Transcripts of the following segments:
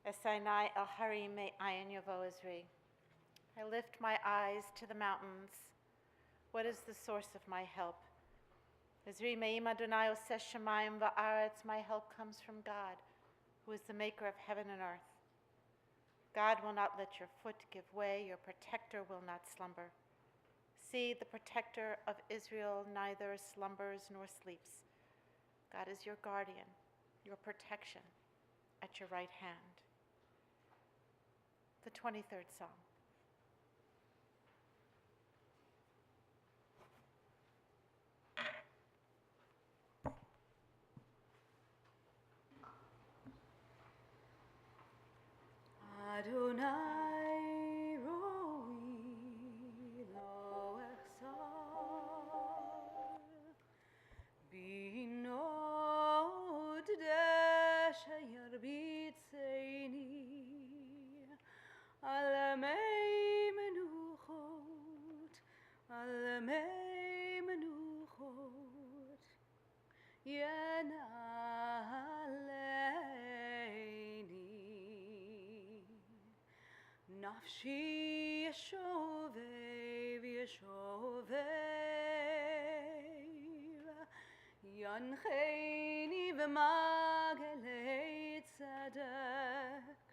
Esainai el harim me ayin yavo Ezri. I lift my eyes to the mountains. What is the source of my help? Ezri me'im Adonai oseh shamayim va'aretz. My help comes from God, who is the maker of heaven and earth. God will not let your foot give way. Your protector will not slumber. See, the protector of Israel neither slumbers nor sleeps. God is your guardian, your protection at your right hand. The 23rd Psalm. Adonai roi lo echsar binod deshayer bitzeini alamei menuchot yenaleini Nafshi yeshovev Yancheini v'magelei tzedek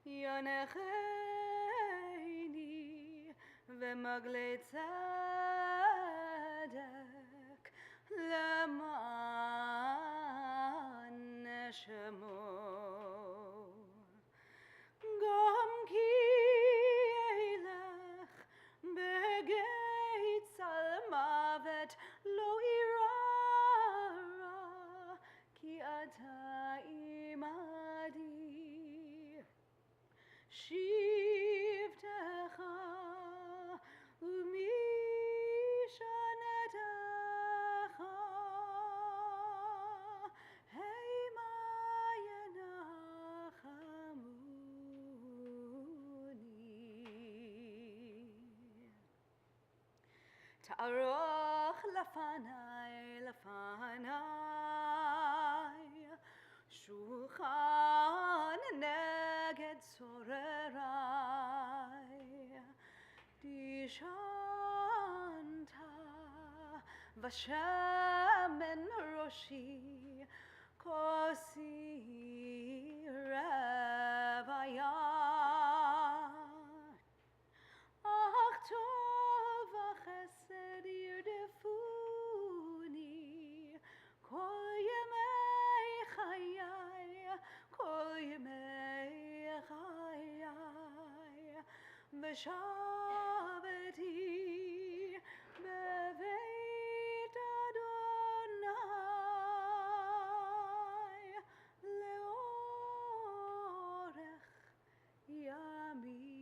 Yanecheini v'magelei tzedek Leman neshamo Gam ki eilech begeit salmavet lo irara ki ata imadi shivtecha umishanetecha Ta'aroch lafanai Shulchan neged sorerai Dishanta Vashem roshi Kosi revaya Ach tov v'chesed yirdefuni Kol yemei chayai V'shaveti beveit Adonai Leorech yamim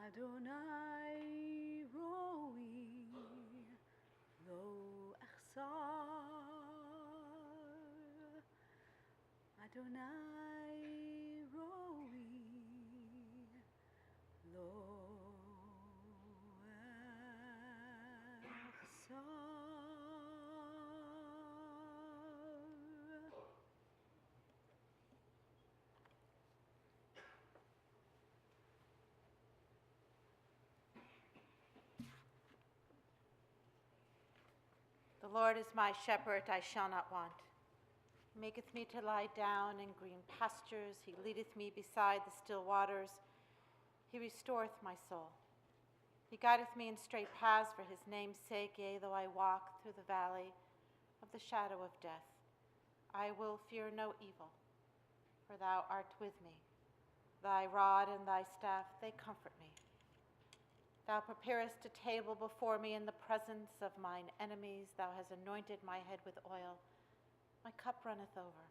Adonai roi lo echsar Adonai roi lo echsar The Lord is my shepherd, I shall not want. He maketh me to lie down in green pastures. He leadeth me beside the still waters. He restoreth my soul. He guideth me in straight paths for his name's sake. Yea, though I walk through the valley of the shadow of death, I will fear no evil, for thou art with me. Thy rod and thy staff, they comfort me. Thou preparest a table before me in the presence of mine enemies. Thou hast anointed my head with oil. My cup runneth over.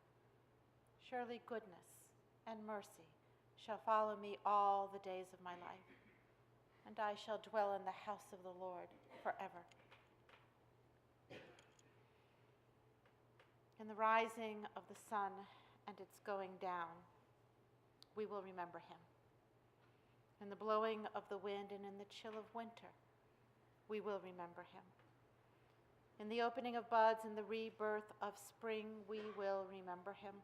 Surely goodness and mercy shall follow me all the days of my life, and I shall dwell in the house of the Lord forever. In the rising of the sun and its going down, we will remember him. In the blowing of the wind and in the chill of winter, we will remember him. In the opening of buds and the rebirth of spring, we will remember him.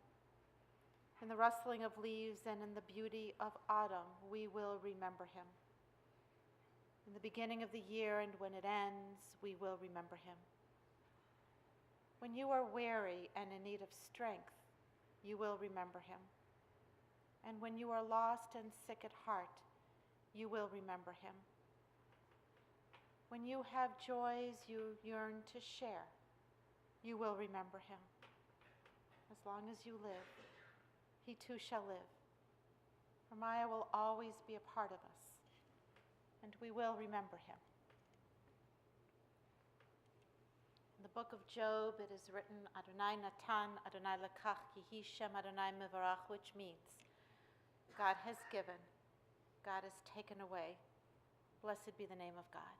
In the rustling of leaves and in the beauty of autumn, we will remember him. In the beginning of the year and when it ends, we will remember him. When you are weary and in need of strength, you will remember him. And when you are lost and sick at heart, you will remember him. When you have joys you yearn to share, you will remember him. As long as you live, he too shall live. For Maya will always be a part of us, and we will remember him. In the book of Job, it is written, Adonai Natan, Adonai Lekach, Yehi Shem Adonai Mevarach, which means, God has given, God has taken away. Blessed be the name of God.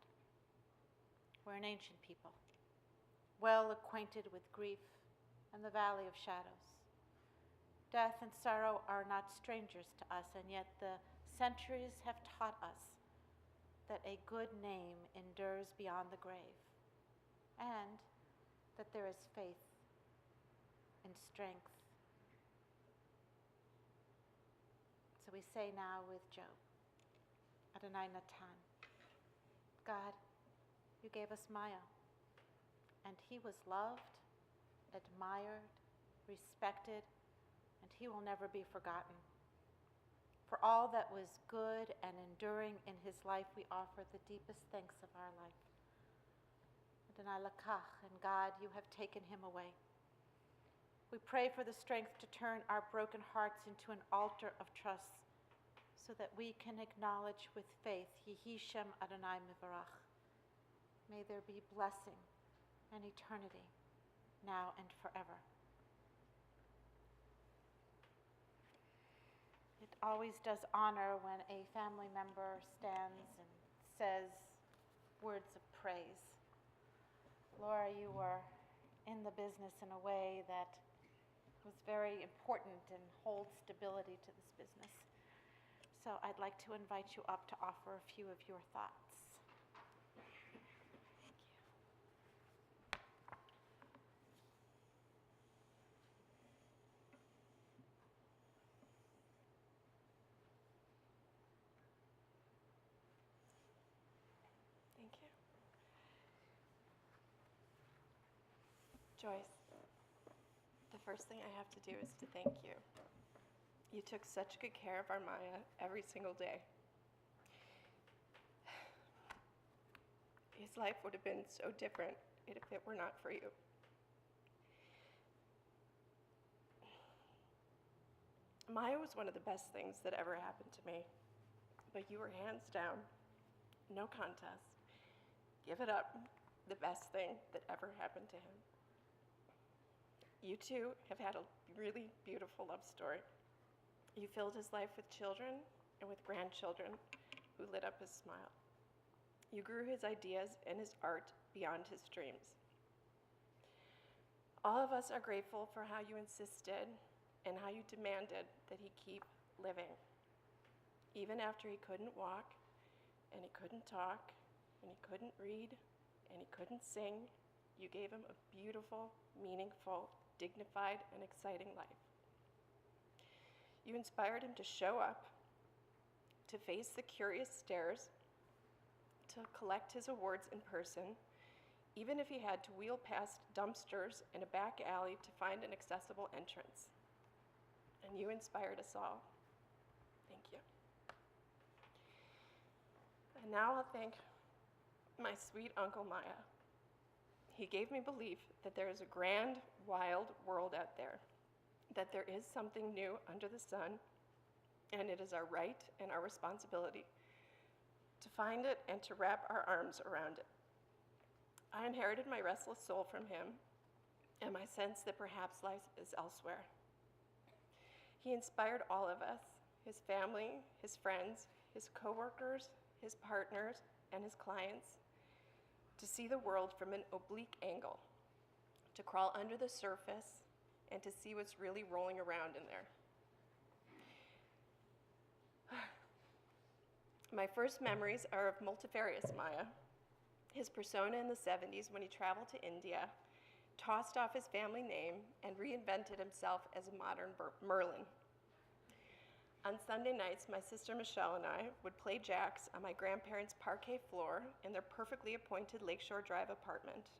We're an ancient people, well acquainted with grief and the valley of shadows. Death and sorrow are not strangers to us, and yet the centuries have taught us that a good name endures beyond the grave, and that there is faith and strength. So we say now with Job, Adonai Natan, God, you gave us Maya, and he was loved, admired, respected, and he will never be forgotten. For all that was good and enduring in his life, we offer the deepest thanks of our life. Adonai Lekach, and God, you have taken him away. We pray for the strength to turn our broken hearts into an altar of trust, so that we can acknowledge with faith, Yehi Shem Adonai Mevarach. May there be blessing and eternity, now and forever. It always does honor when a family member stands and says words of praise. Laura, you were in the business in a way that was very important and holds stability to this business. So I'd like to invite you up to offer a few of your thoughts. Thank you. Joyce, the first thing I have to do is to thank you. You took such good care of our Maya every single day. His life would have been so different if it were not for you. Maya was one of the best things that ever happened to me, but you were hands down, no contest, give it up, the best thing that ever happened to him. You two have had a really beautiful love story. You filled his life with children and with grandchildren who lit up his smile. You grew his ideas and his art beyond his dreams. All of us are grateful for how you insisted and how you demanded that he keep living. Even after he couldn't walk, and he couldn't talk, and he couldn't read, and he couldn't sing, you gave him a beautiful, meaningful, dignified, and exciting life. You inspired him to show up, to face the curious stares, to collect his awards in person, even if he had to wheel past dumpsters in a back alley to find an accessible entrance. And you inspired us all. Thank you. And now I'll thank my sweet Uncle Maya. He gave me belief that there is a grand, wild world out there, that there is something new under the sun, and it is our right and our responsibility to find it and to wrap our arms around it. I inherited my restless soul from him and my sense that perhaps life is elsewhere. He inspired all of us, his family, his friends, his coworkers, his partners, and his clients, to see the world from an oblique angle, to crawl under the surface, and to see what's really rolling around in there. My first memories are of Multifarious Maya, his persona in the 70s when he traveled to India, tossed off his family name, and reinvented himself as a modern Merlin. On Sunday nights, my sister Michelle and I would play jacks on my grandparents' parquet floor in their perfectly appointed Lakeshore Drive apartment.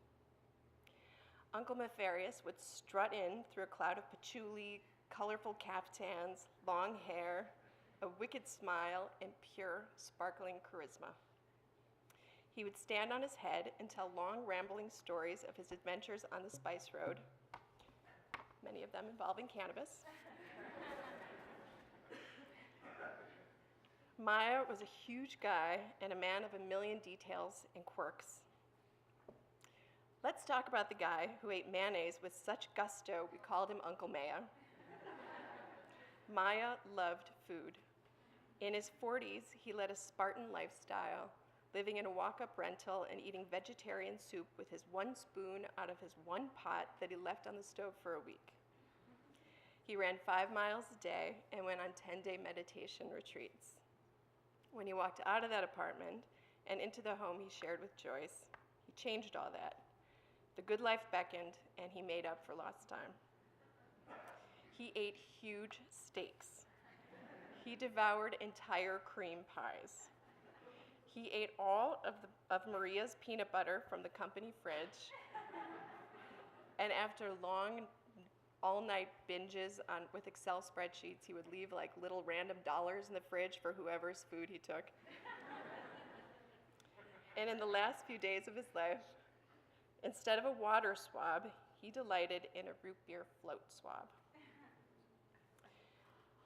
Uncle Nefarious would strut in through a cloud of patchouli, colorful caftans, long hair, a wicked smile, and pure, sparkling charisma. He would stand on his head and tell long, rambling stories of his adventures on the Spice Road, many of them involving cannabis. Maya was a huge guy and a man of a million details and quirks. Let's talk about the guy who ate mayonnaise with such gusto we called him Uncle Maya. Maya loved food. In his 40s, he led a Spartan lifestyle, living in a walk-up rental and eating vegetarian soup with his one spoon out of his one pot that he left on the stove for a week. He ran 5 miles a day and went on 10-day meditation retreats. When he walked out of that apartment and into the home he shared with Joyce, he changed all that. The good life beckoned, and he made up for lost time. He ate huge steaks. He devoured entire cream pies. He ate all of Maria's peanut butter from the company fridge. And after long, all-night binges with Excel spreadsheets, he would leave like little random dollars in the fridge for whoever's food he took. And in the last few days of his life, instead of a water swab, he delighted in a root beer float swab.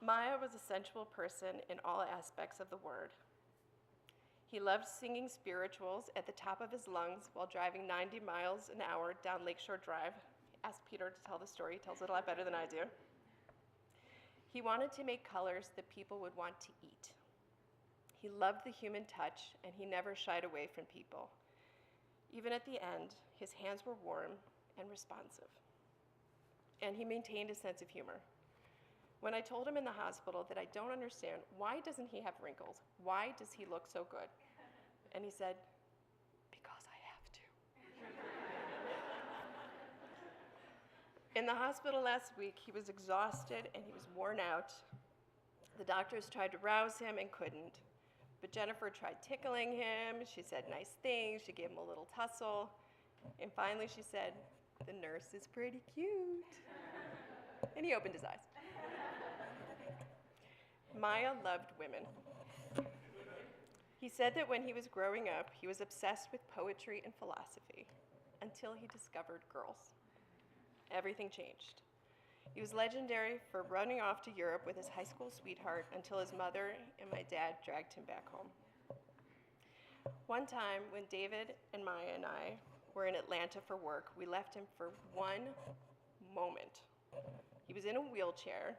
Maya was a sensual person in all aspects of the word. He loved singing spirituals at the top of his lungs while driving 90 miles an hour down Lakeshore Drive. Ask Peter to tell the story. He tells it a lot better than I do. He wanted to make colors that people would want to eat. He loved the human touch, and he never shied away from people. Even at the end, his hands were warm and responsive. And he maintained a sense of humor. When I told him in the hospital that I don't understand, why doesn't he have wrinkles? Why does he look so good? And he said, because I have to. In the hospital last week, he was exhausted and he was worn out. The doctors tried to rouse him and couldn't. But Jennifer tried tickling him. She said nice things. She gave him a little tussle. And finally she said, the nurse is pretty cute. And he opened his eyes. Maya loved women. He said that when he was growing up, he was obsessed with poetry and philosophy until he discovered girls. Everything changed. He was legendary for running off to Europe with his high school sweetheart until his mother and my dad dragged him back home. One time, when David and Maya and I were in Atlanta for work, we left him for one moment. He was in a wheelchair,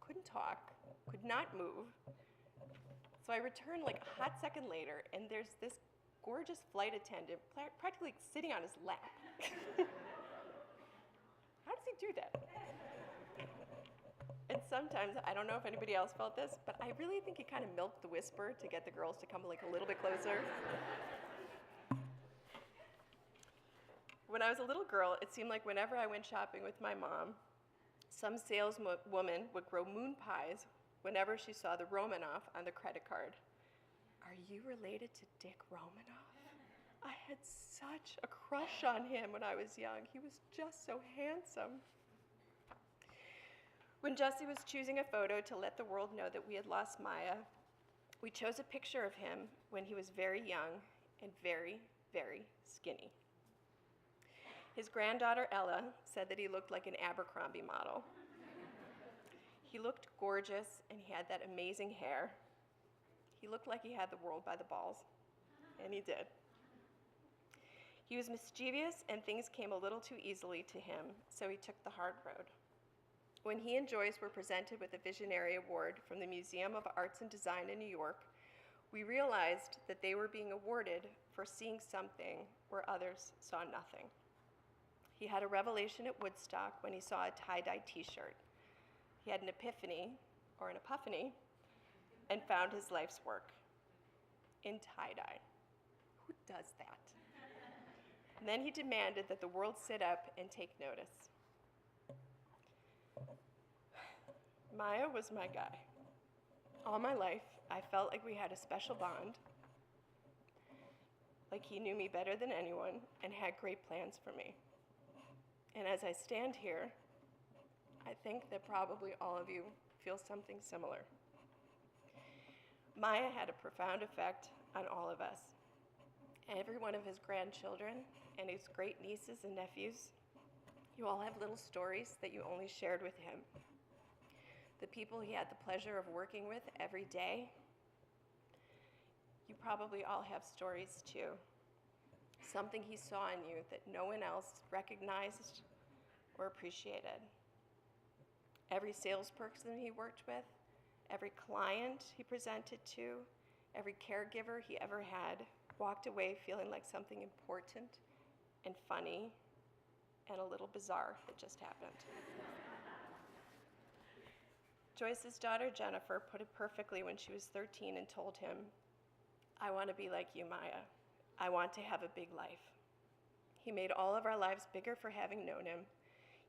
couldn't talk, could not move. So I returned like a hot second later, and there's this gorgeous flight attendant practically sitting on his lap. How does he do that? And sometimes, I don't know if anybody else felt this, but I really think he kind of milked the whisper to get the girls to come like a little bit closer. When I was a little girl, it seemed like whenever I went shopping with my mom, some saleswoman would grow moon pies whenever she saw the Romanoff on the credit card. Are you related to Dick Romanoff? I had such a crush on him when I was young. He was just so handsome. When Jesse was choosing a photo to let the world know that we had lost Maya, we chose a picture of him when he was very young and very, very skinny. His granddaughter Ella said that he looked like an Abercrombie model. He looked gorgeous and he had that amazing hair. He looked like he had the world by the balls, and he did. He was mischievous and things came a little too easily to him, so he took the hard road. When he and Joyce were presented with a Visionary Award from the Museum of Arts and Design in New York, we realized that they were being awarded for seeing something where others saw nothing. He had a revelation at Woodstock when he saw a tie-dye t-shirt. He had an epiphany, or an epiphany, and found his life's work in tie-dye. Who does that? And then he demanded that the world sit up and take notice. Maya was my guy. All my life, I felt like we had a special bond, like he knew me better than anyone and had great plans for me. And as I stand here, I think that probably all of you feel something similar. Maya had a profound effect on all of us. Every one of his grandchildren and his great nieces and nephews, you all have little stories that you only shared with him. The people he had the pleasure of working with every day, you probably all have stories too. Something he saw in you that no one else recognized or appreciated. Every salesperson he worked with, every client he presented to, every caregiver he ever had walked away feeling like something important and funny and a little bizarre that just happened. Joyce's daughter Jennifer put it perfectly when she was 13 and told him, "I want to be like you, Maya. I want to have a big life." He made all of our lives bigger for having known him.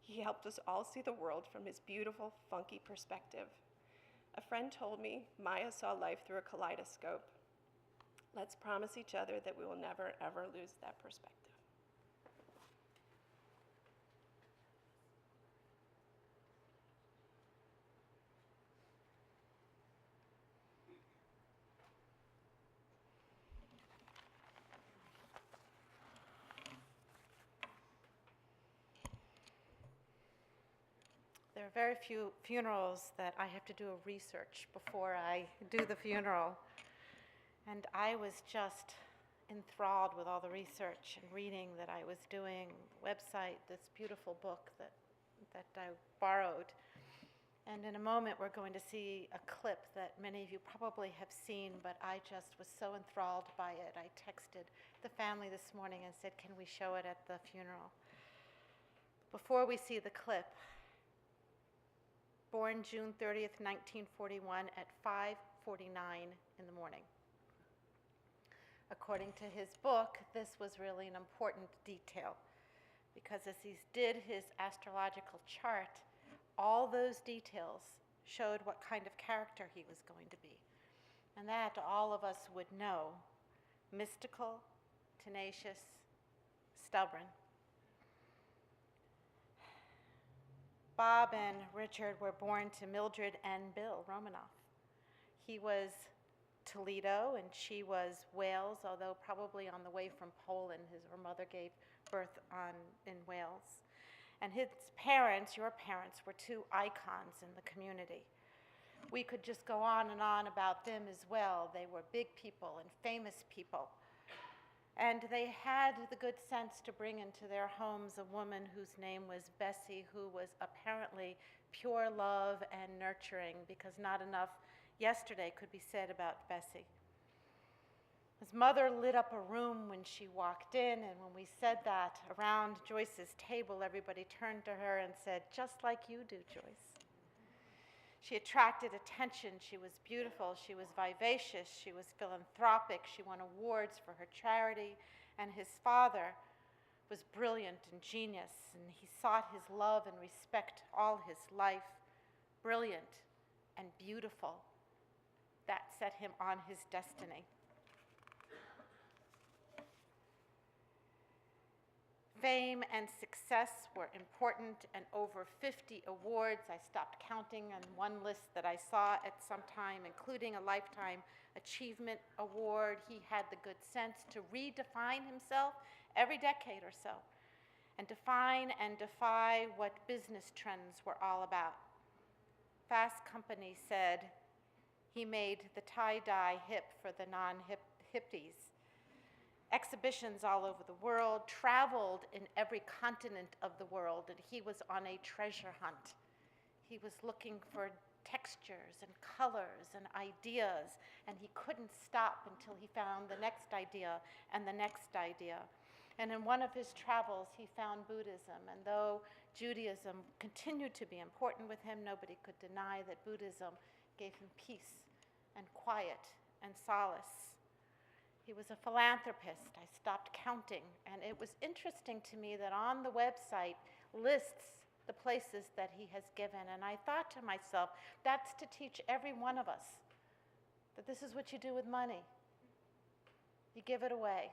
He helped us all see the world from his beautiful, funky perspective. A friend told me Maya saw life through a kaleidoscope. Let's promise each other that we will never, ever lose that perspective. There are very few funerals that I have to do a research before I do the funeral. And I was just enthralled with all the research and reading that I was doing, website, this beautiful book that I borrowed. And in a moment, we're going to see a clip that many of you probably have seen, but I just was so enthralled by it. I texted the family this morning and said, can we show it at the funeral? Before we see the clip, born June 30th, 1941 at 5:49 in the morning. According to his book, this was really an important detail because as he did his astrological chart, all those details showed what kind of character he was going to be. And that all of us would know: mystical, tenacious, stubborn. Bob and Richard were born to Mildred and Bill Romanoff. He was Toledo and she was Wales, although probably on the way from Poland. Her mother gave birth in Wales. And his parents, your parents, were two icons in the community. We could just go on and on about them as well. They were big people and famous people. And they had the good sense to bring into their homes a woman whose name was Bessie, who was apparently pure love and nurturing, because not enough yesterday could be said about Bessie. His mother lit up a room when she walked in, and when we said that around Joyce's table, everybody turned to her and said, "Just like you do, Joyce." She attracted attention. She was beautiful. She was vivacious. She was philanthropic. She won awards for her charity. And his father was brilliant and genius, and he sought his love and respect all his life. Brilliant and beautiful. That set him on his destiny. Fame and success were important, and over 50 awards. I stopped counting on one list that I saw at some time, including a Lifetime Achievement Award. He had the good sense to redefine himself every decade or so, and define and defy what business trends were all about. Fast Company said he made the tie-dye hip for the non-hippies. Exhibitions all over the world, traveled in every continent of the world, and he was on a treasure hunt. He was looking for textures and colors and ideas, and he couldn't stop until he found the next idea and the next idea. And in one of his travels, he found Buddhism, and though Judaism continued to be important with him, nobody could deny that Buddhism gave him peace and quiet and solace. He was a philanthropist. I stopped counting, and it was interesting to me that on the website lists the places that he has given, and I thought to myself, that's to teach every one of us that this is what you do with money. You give it away.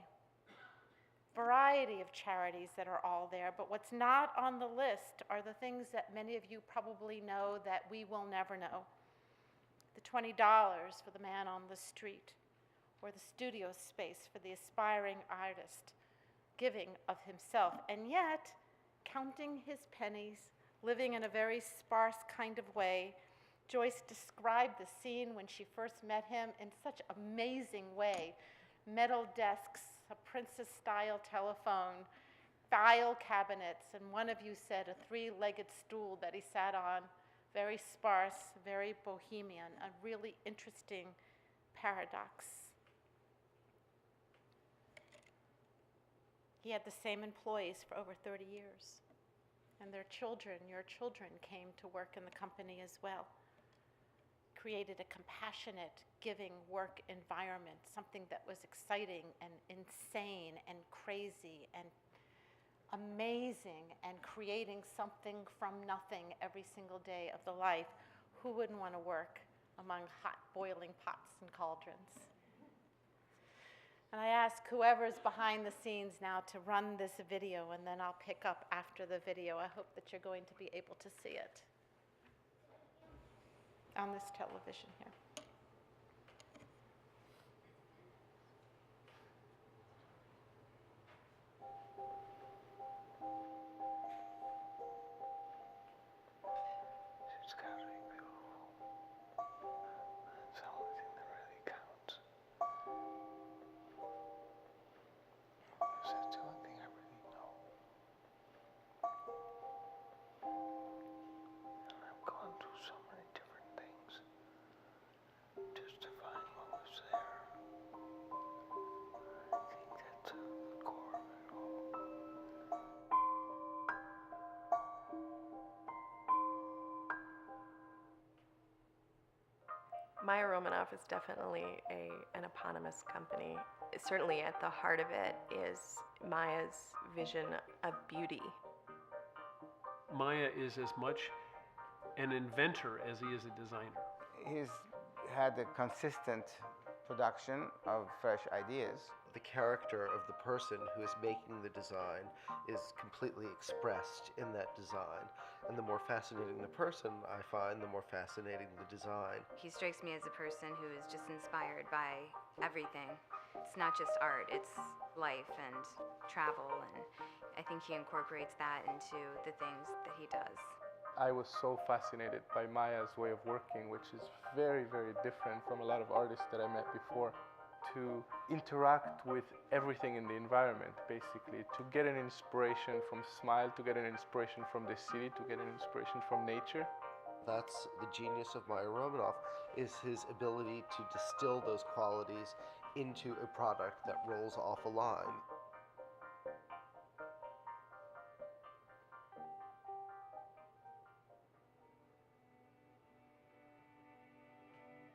Variety of charities that are all there, but what's not on the list are the things that many of you probably know that we will never know. The $20 for the man on the street, or the studio space for the aspiring artist, giving of himself, and yet counting his pennies, living in a very sparse kind of way. Joyce described the scene when she first met him in such amazing way. Metal desks, a princess-style telephone, file cabinets, and one of you said a three-legged stool that he sat on. Very sparse, very bohemian, a really interesting paradox. He had the same employees for over 30 years, and their children, your children, came to work in the company as well. Created a compassionate, giving work environment, something that was exciting and insane and crazy and amazing, and creating something from nothing every single day of the life. Who wouldn't want to work among hot boiling pots and cauldrons? And I ask whoever's behind the scenes now to run this video, and then I'll pick up after the video. I hope that you're going to be able to see it on this television here. It's gotta be beautiful. That's the only thing that really counts. That's the only thing I really know. And I've gone through so many different things just to find what was there. I think that's the core of it all. Maya Romanoff is definitely an eponymous company. Certainly at the heart of it is Maya's vision of beauty. Maya is as much an inventor as he is a designer. He's had a consistent production of fresh ideas. The character of the person who is making the design is completely expressed in that design. And the more fascinating the person, I find, the more fascinating the design. He strikes me as a person who is just inspired by everything. It's not just art, it's life and travel, and I think he incorporates that into the things that he does. I was so fascinated by Maya's way of working, which is very, very different from a lot of artists that I met before. To interact with everything in the environment, basically, to get an inspiration from smile, to get an inspiration from the city, to get an inspiration from nature. That's the genius of Maya Romanoff, is his ability to distill those qualities into a product that rolls off a line.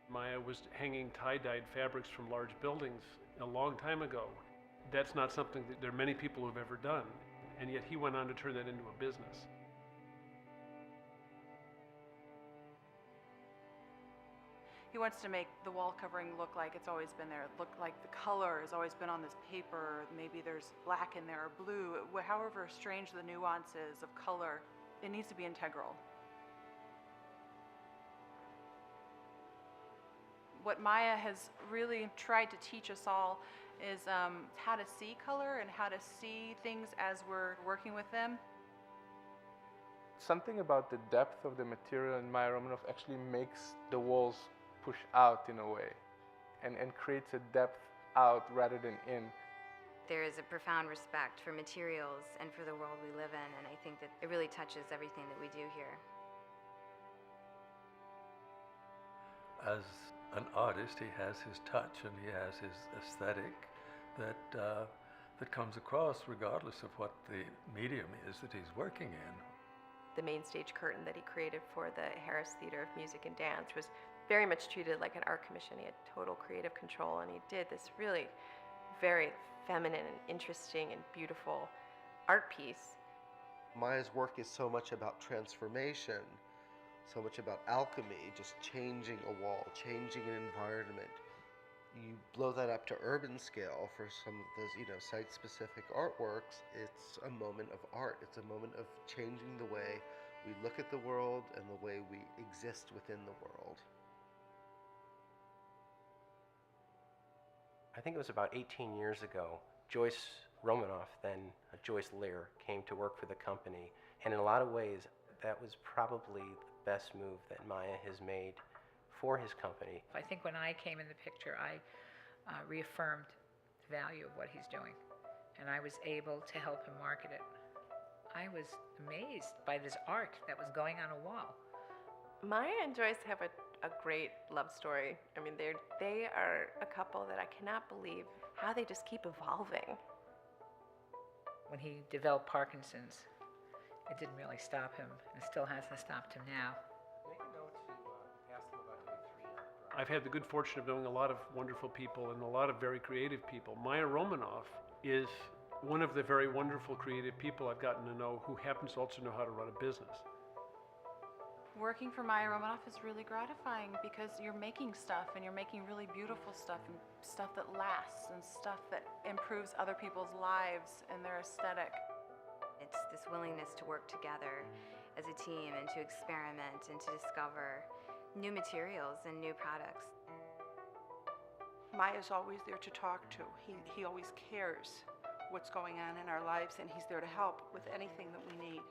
Maya was hanging tie-dyed fabrics from large buildings a long time ago. That's not something that there are many people who've ever done, and yet he went on to turn that into a business. He wants to make the wall covering look like it's always been there, look like the color has always been on this paper. Maybe there's black in there or blue. However strange the nuances of color, it needs to be integral. What Maya has really tried to teach us all is how to see color and how to see things as we're working with them. Something about the depth of the material in Maya Romanoff actually makes the walls push out in a way and creates a depth out rather than in. There is a profound respect for materials and for the world we live in, and I think that it really touches everything that we do here. As an artist, he has his touch and he has his aesthetic that comes across regardless of what the medium is that he's working in. The main stage curtain that he created for the Harris Theater of Music and Dance was very much treated like an art commission. He had total creative control, and he did this really very feminine and interesting and beautiful art piece. Maya's work is so much about transformation, so much about alchemy, just changing a wall, changing an environment. You blow that up to urban scale for some of those, site-specific artworks, it's a moment of art. It's a moment of changing the way we look at the world and the way we exist within the world. I think it was about 18 years ago, Joyce Romanoff, then Joyce Lear, came to work for the company. And in a lot of ways, that was probably the best move that Maya has made for his company. I think when I came in the picture, I reaffirmed the value of what he's doing, and I was able to help him market it. I was amazed by this art that was going on a wall. Maya and Joyce have a great love story. I mean, they are a couple that I cannot believe how they just keep evolving. When he developed Parkinson's, it didn't really stop him, and it still hasn't stopped him now. I've had the good fortune of knowing a lot of wonderful people and a lot of very creative people. Maya Romanoff is one of the very wonderful creative people I've gotten to know who happens to also know how to run a business. Working for Maya Romanoff is really gratifying because you're making stuff and you're making really beautiful stuff and stuff that lasts and stuff that improves other people's lives and their aesthetic. It's this willingness to work together as a team and to experiment and to discover new materials and new products. Maya's always there to talk to. He always cares what's going on in our lives, and he's there to help with anything that we need.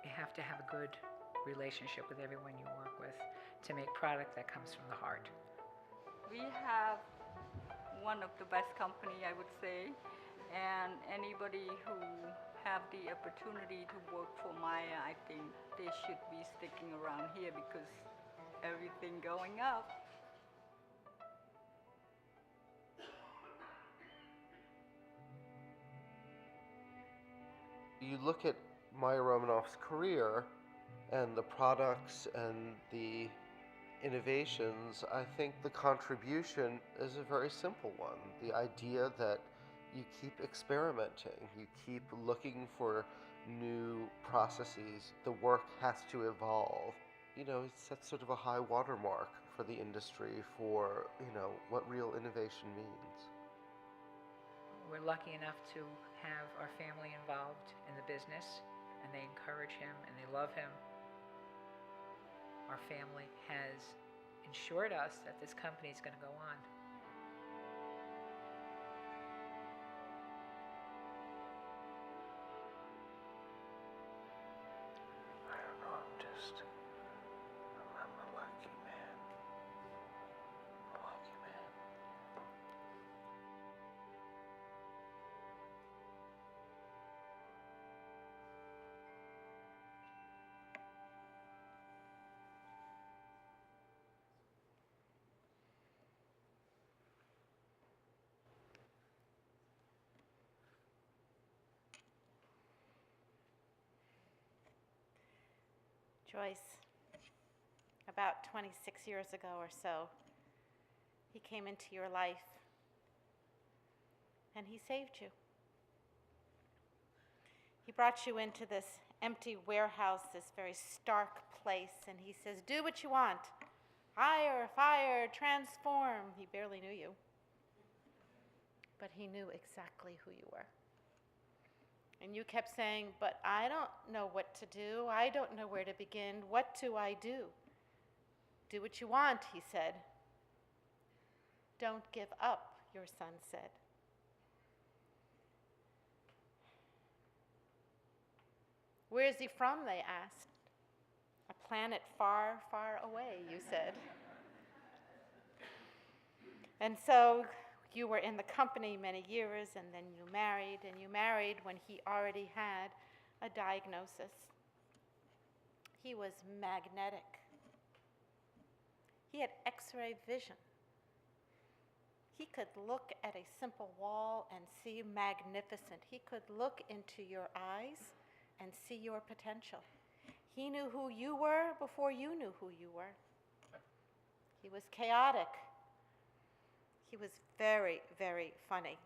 You have to have a good relationship with everyone you work with to make product that comes from the heart. We have one of the best company, I would say, and anybody who have the opportunity to work for Maya, I think they should be sticking around here because everything going up. You look at Maya Romanoff's career and the products and the innovations, I think the contribution is a very simple one. The idea that you keep experimenting, you keep looking for new processes, the work has to evolve. It sets sort of a high watermark for the industry for, what real innovation means. We're lucky enough to have our family involved in the business, and they encourage him and they love him. Our family has ensured us that this company is going to go on. Joyce, about 26 years ago or so, he came into your life and he saved you. He brought you into this empty warehouse, this very stark place, and he says, do what you want. Hire, fire, transform. He barely knew you, but he knew exactly who you were. And you kept saying, but I don't know what to do. I don't know where to begin. What do I do? Do what you want, he said. Don't give up, your son said. Where is he from, they asked. A planet far, far away, you said. And so you were in the company many years, and then you married when he already had a diagnosis. He was magnetic. He had X-ray vision. He could look at a simple wall and see magnificent. He could look into your eyes and see your potential. He knew who you were before you knew who you were. He was chaotic. He was very, very funny.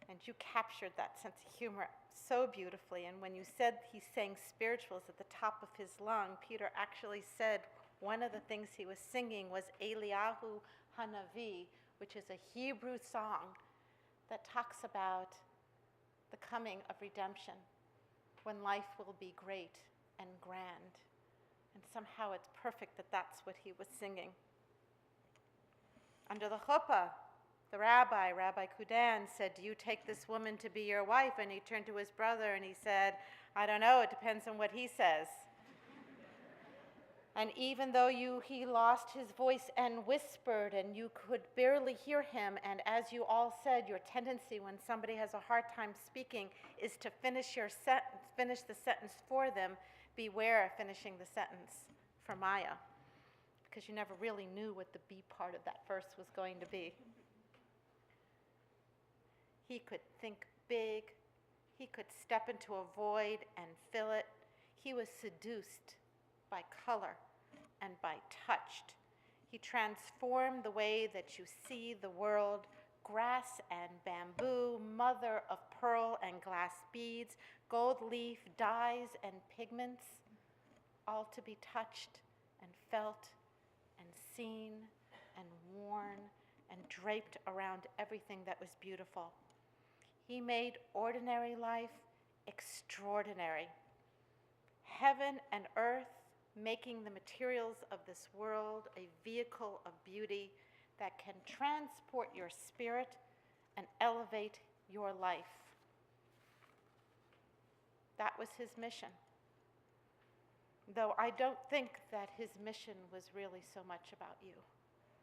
And you captured that sense of humor so beautifully. And when you said he sang spirituals at the top of his lung, Peter actually said one of the things he was singing was Eliyahu Hanavi, which is a Hebrew song that talks about the coming of redemption, when life will be great and grand. And somehow it's perfect that that's what he was singing. Under the chuppah, the rabbi, Rabbi Kudan, said, "Do you take this woman to be your wife?" And he turned to his brother and he said, "I don't know, it depends on what he says." And even though he lost his voice and whispered and you could barely hear him, and as you all said, your tendency when somebody has a hard time speaking is to finish the sentence for them, beware of finishing the sentence for Maya, because you never really knew what the B part of that verse was going to be. He could think big. He could step into a void and fill it. He was seduced by color and by touch. He transformed the way that you see the world, grass and bamboo, mother of pearl and glass beads, gold leaf, dyes and pigments, all to be touched and felt and seen and worn and draped around everything that was beautiful. He made ordinary life extraordinary. Heaven and earth, making the materials of this world a vehicle of beauty that can transport your spirit and elevate your life. That was his mission. Though I don't think that his mission was really so much about you.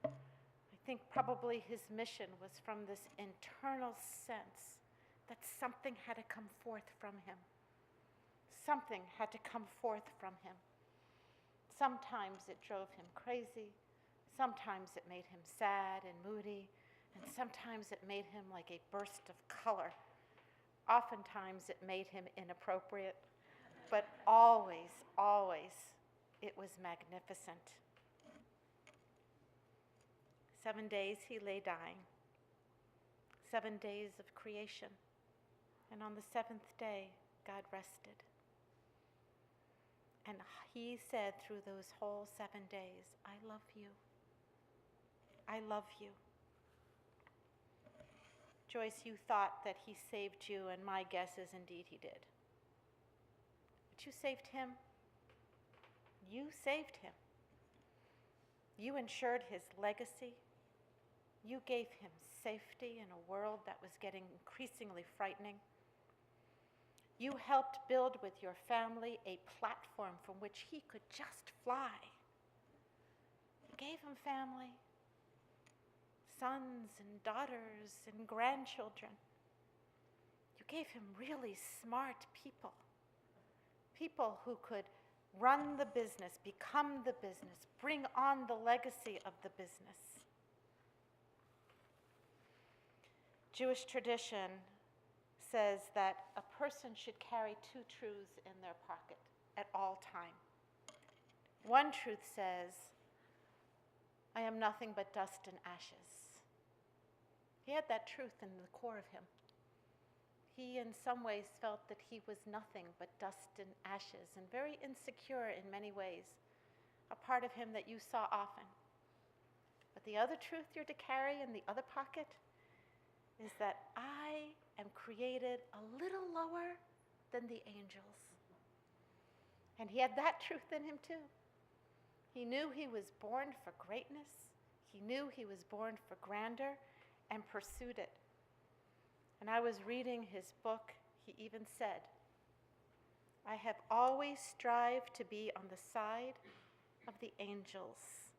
I think probably his mission was from this internal sense that something had to come forth from him. Something had to come forth from him. Sometimes it drove him crazy. Sometimes it made him sad and moody. And sometimes it made him like a burst of color. Oftentimes it made him inappropriate. But always, always, it was magnificent. 7 days he lay dying. 7 days of creation. And on the 7th day, God rested. And he said through those whole 7 days, "I love you. I love you." Joyce, you thought that he saved you, and my guess is indeed he did. But you saved him. You saved him. You ensured his legacy. You gave him safety in a world that was getting increasingly frightening. You helped build with your family a platform from which he could just fly. You gave him family, sons and daughters and grandchildren. You gave him really smart people, people who could run the business, become the business, bring on the legacy of the business. Jewish tradition says that a person should carry 2 truths in their pocket at all time. One truth says, "I am nothing but dust and ashes." He had that truth in the core of him. He in some ways felt that he was nothing but dust and ashes, and very insecure in many ways, a part of him that you saw often. But the other truth you're to carry in the other pocket is that I am created a little lower than the angels. And he had that truth in him too. He knew he was born for greatness. He knew he was born for grandeur and pursued it. And I was reading his book. He even said, "I have always strived to be on the side of the angels,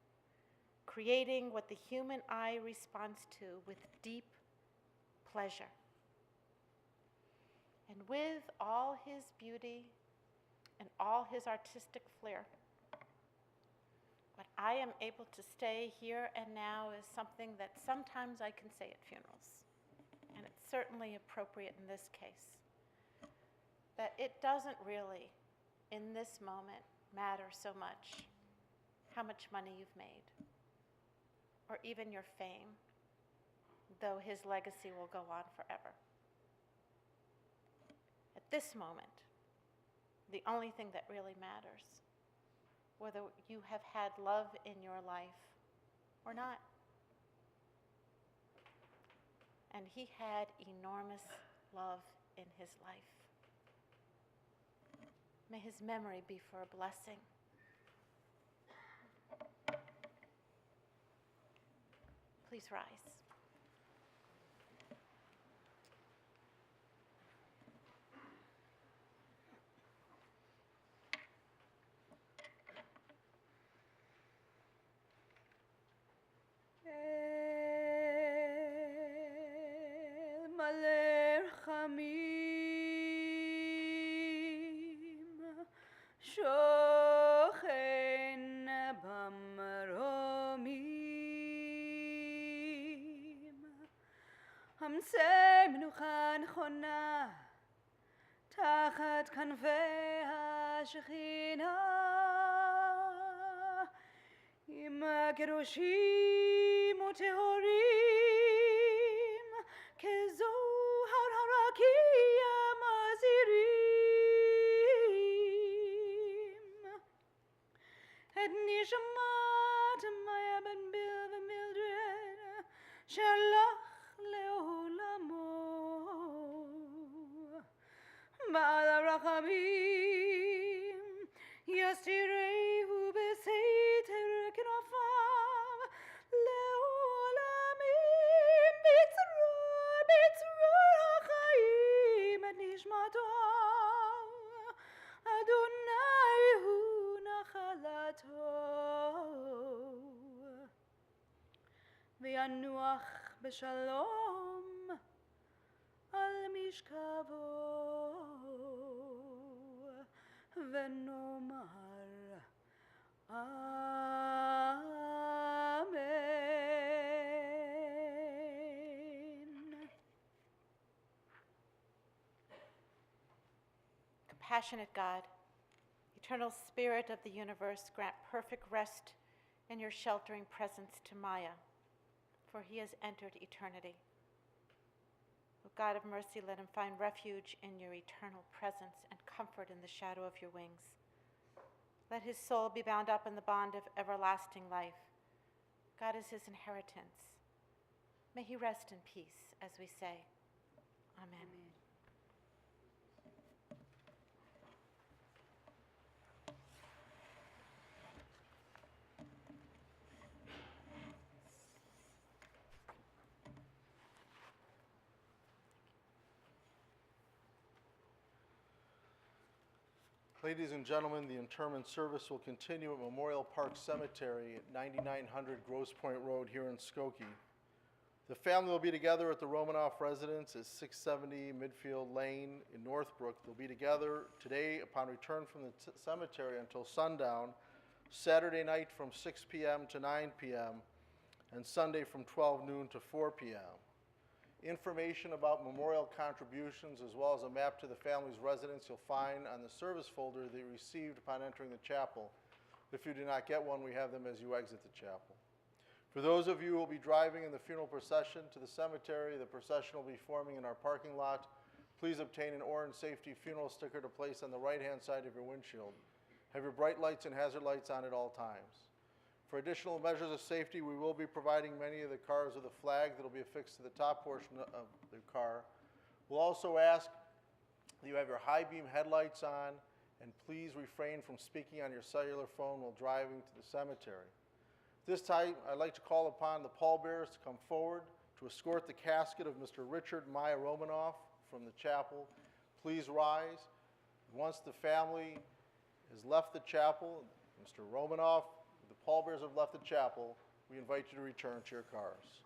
creating what the human eye responds to with deep pleasure." And with all his beauty and all his artistic flair, what I am able to say here and now is something that sometimes I can say at funerals, and it's certainly appropriate in this case, that it doesn't really, in this moment, matter so much how much money you've made, or even your fame, though his legacy will go on forever. this moment, the only thing that really matters, whether you have had love in your life or not. And he had enormous love in his life. May his memory be for a blessing. Please rise. המסר מנוחה נכונה תחת כנפי השכינה עם קדושים וטהורים כזוהר הרקיע מזהירים את נשמת מאיה בן ביל ומילדרד שלח לעולמו בעל הרחמים יסתירהו בסתר כנפיו לעולמים בצרור החיים את נשמתו אדוני הוא נחלתו וינוח בשלום על משכבו ונאמר אמן. Compassionate God, eternal spirit of the universe, grant perfect rest in your sheltering presence to Maya, for he has entered eternity. O God of mercy, let him find refuge in your eternal presence and comfort in the shadow of your wings. Let his soul be bound up in the bond of everlasting life. God is his inheritance. May he rest in peace, as we say. Amen. Ladies and gentlemen, the interment service will continue at Memorial Park Cemetery at 9900 Grosse Pointe Road here in Skokie. The family will be together at the Romanoff residence at 670 Midfield Lane in Northbrook. They'll be together today upon return from the cemetery until sundown, Saturday night from 6 p.m. to 9 p.m., and Sunday from 12 noon to 4 p.m. Information about memorial contributions as well as a map to the family's residence you'll find on the service folder that you received upon entering the chapel. If you do not get one, we have them as you exit the chapel. For those of you who will be driving in the funeral procession to the cemetery, the procession will be forming in our parking lot. Please obtain an orange safety funeral sticker to place on the right-hand side of your windshield. Have your bright lights and hazard lights on at all times. For additional measures of safety, we will be providing many of the cars with a flag that will be affixed to the top portion of the car. We'll also ask that you have your high beam headlights on, and please refrain from speaking on your cellular phone while driving to the cemetery. This time, I'd like to call upon the pallbearers to come forward to escort the casket of Mr. Richard Maya Romanoff from the chapel. Please rise. Once the family has left the chapel, Mr. Romanoff, the pallbearers have left the chapel, we invite you to return to your cars.